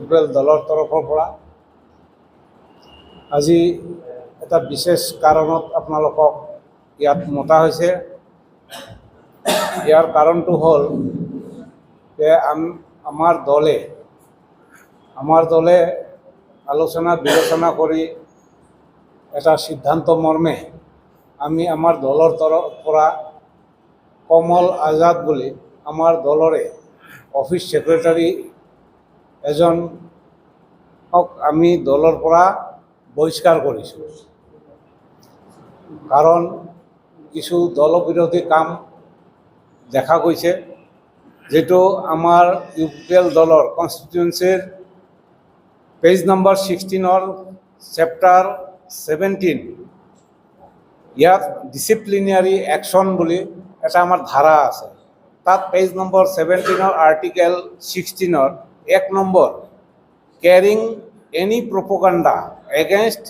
উপল দলৰ তৰফৰ পৰা আজি এটা বিশেষ কাৰণত আপোনালোকক ইয়াত মতা হৈছে। ইয়াৰ কাৰণটো হ'ল যে আমাৰ দলে আলোচনা বিবেচনা কৰি এটা সিদ্ধান্ত মৰ্মে আমি আমাৰ দলৰ তৰফ পৰা কমল আজাদ বুলি আমাৰ দলৰে অফিস সেক্ৰেটাৰী এজনক আমি দলৰ পৰা বহিষ্কাৰ কৰিছোঁ। কাৰণ কিছু দলবিৰোধী কাম দেখা গৈছে, যেটো আমাৰ ইউপিএল দলৰ কনষ্টিটুৱেঞ্চিৰ পেজ নম্বৰ 16 চেপ্টাৰ 17 ইয়াত ডিচিপ্লিনাৰী একশ্যন বুলি এটা আমাৰ ধাৰা আছে। তাত page number 17 article 16 1 number carrying any propaganda against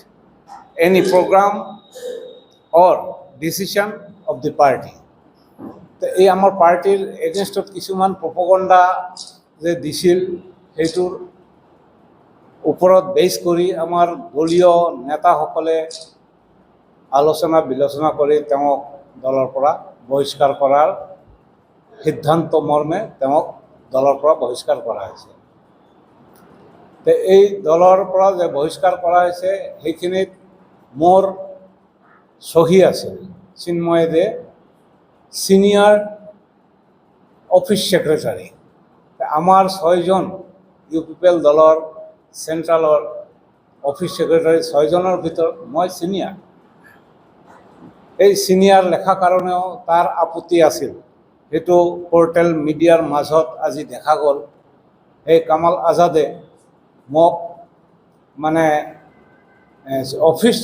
any programme or decision of the party. এই আমাৰ পাৰ্টিৰ এগেইনষ্টত কিছুমান প্ৰপোগাণ্ডা যে দিছিল, সেইটোৰ ওপৰত বেছ কৰি আমাৰ দলীয় নেতাসকলে আলোচনা বিলোচনা কৰি তেওঁক দলৰ পৰা বহিষ্কাৰ কৰাৰ সিদ্ধান্ত মৰ্মে তেওঁক দলৰ পৰা বহিষ্কাৰ কৰা হৈছে। এই দলৰ পৰা যে বহিষ্কাৰ কৰা হৈছে সেইখিনিত মোৰ চহী আছে, চিন্ময় দে সিনিয়ৰ অফিস সেক্ৰেটাৰী। আমাৰ 6জন ইউপিএল দলৰ চেণ্ট্ৰেলৰ অফিস সেক্ৰেটাৰী 6জনৰ ভিতৰত মই সিনিয়ৰ। এই সিনিয়ৰ লেখা কাৰণেও তাৰ আপত্তি আছিল। সেইটো পৰ্টেল মিডিয়াৰ মাজত আজি দেখা গ'ল। এই কামাল আজাদে মোক মানে অফিস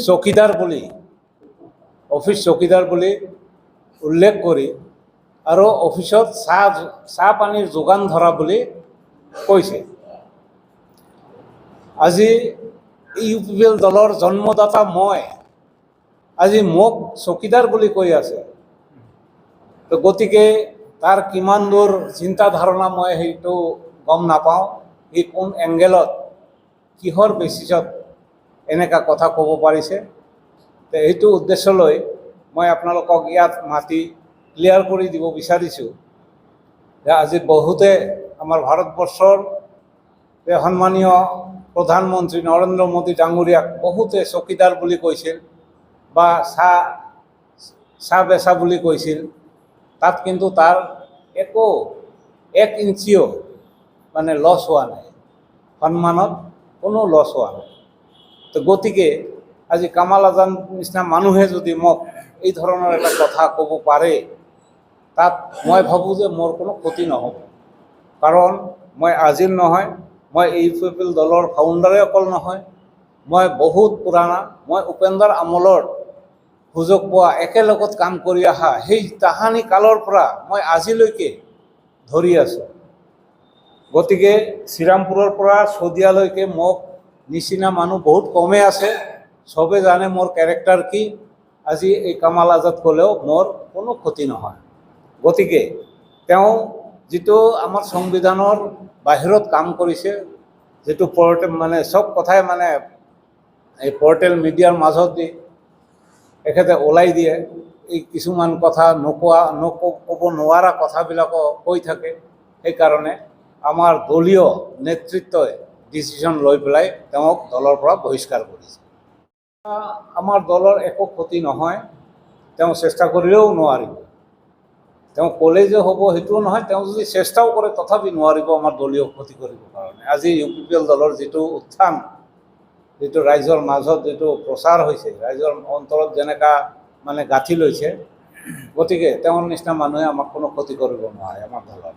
চকীদাৰ বুলি উল্লেখ কৰি আৰু অফিসত চাহ পানীৰ যোগান ধৰা বুলি কৈছে। আজি ইউপিএল দলৰ জন্মদাতা মই, আজি মোক চকীদাৰ বুলি কৈ আছে। তো গতিকে তাৰ কিমান দূৰ চিন্তা ধাৰণা মই সেইটো গম নাপাওঁ। সি কোন এংগেলত কিহৰ বেচিছত এনেকা কথা ক'ব পাৰিছে। তো এইটো উদ্দেশ্য লৈ মই আপোনালোকক ইয়াত মাতি ক্লিয়াৰ কৰি দিব বিচাৰিছোঁ যে আজি বহুতে আমাৰ ভাৰতবৰ্ষৰ সন্মানীয় প্ৰধানমন্ত্ৰী নৰেন্দ্ৰ মোদী ডাঙৰীয়াক বহুতে চকীদাৰ বুলি কৈছিল বা চাহ বেচা বুলি কৈছিল। তাত কিন্তু তাৰ একো 1 ইঞ্চিও মানে লছ হোৱা নাই, সন্মানত কোনো লছ হোৱা নাই। তো গতিকে আজি কামাল আজাদ নিচিনা মানুহে যদি মোক এই ধৰণৰ এটা কথা ক'ব পাৰে, তাত মই ভাবোঁ যে মোৰ কোনো ক্ষতি নহ'ব। কাৰণ মই আজিৰ নহয়, মই ইউপিএল দলৰ ফাউণ্ডাৰে অকল নহয়, মই বহুত পুৰণা, মই উপেন্দ্ৰ আমোলৰ সুযোগ পোৱা একেলগত কাম কৰি অহা সেই তাহানি কালৰ পৰা মই আজিলৈকে ধৰি আছোঁ। গতিকে শ্ৰীৰামপুৰৰ পৰা শদিয়ালৈকে মোক নিচিনা মানুহ বহুত কমে আছে। চবে জানে মোৰ কেৰেক্টাৰ কি। আজি এই কামাল আজাদ ক'লেও মোৰ কোনো ক্ষতি নহয়। গতিকে তেওঁ যিটো আমাৰ সংবিধানৰ বাহিৰত কাম কৰিছে, যিটো পৰ্টেল মানে চব কথাই মানে এই পৰ্টেল মিডিয়াৰ মাজত দি এখেতে ওলাই দিয়ে, এই কিছুমান কথা ক'ব নোৱাৰা কথাবিলাকো কৈ থাকে। সেইকাৰণে আমাৰ দলীয় নেতৃত্বই ডিচিশ্যন লৈ পেলাই তেওঁক দলৰ পৰা বহিষ্কাৰ কৰিছে। আমাৰ দলৰ একো ক্ষতি নহয়, তেওঁ চেষ্টা কৰিলেও নোৱাৰিব। তেওঁ ক'লে যে হ'ব সেইটোও নহয়, তেওঁ যদি চেষ্টাও কৰে তথাপি নোৱাৰিব আমাৰ দলীয় ক্ষতি কৰিবৰ কাৰণে। আজি ইউপিএল দলৰ যিটো উত্থান, যিটো ৰাইজৰ মাজত যিটো প্ৰচাৰ হৈছে, ৰাইজৰ অন্তৰত যেনেকা মানে গাঁঠি লৈছে, গতিকে তেওঁৰ নিচিনা মানুহে আমাক কোনো ক্ষতি কৰিব নোৱাৰে আমাৰ দলৰ।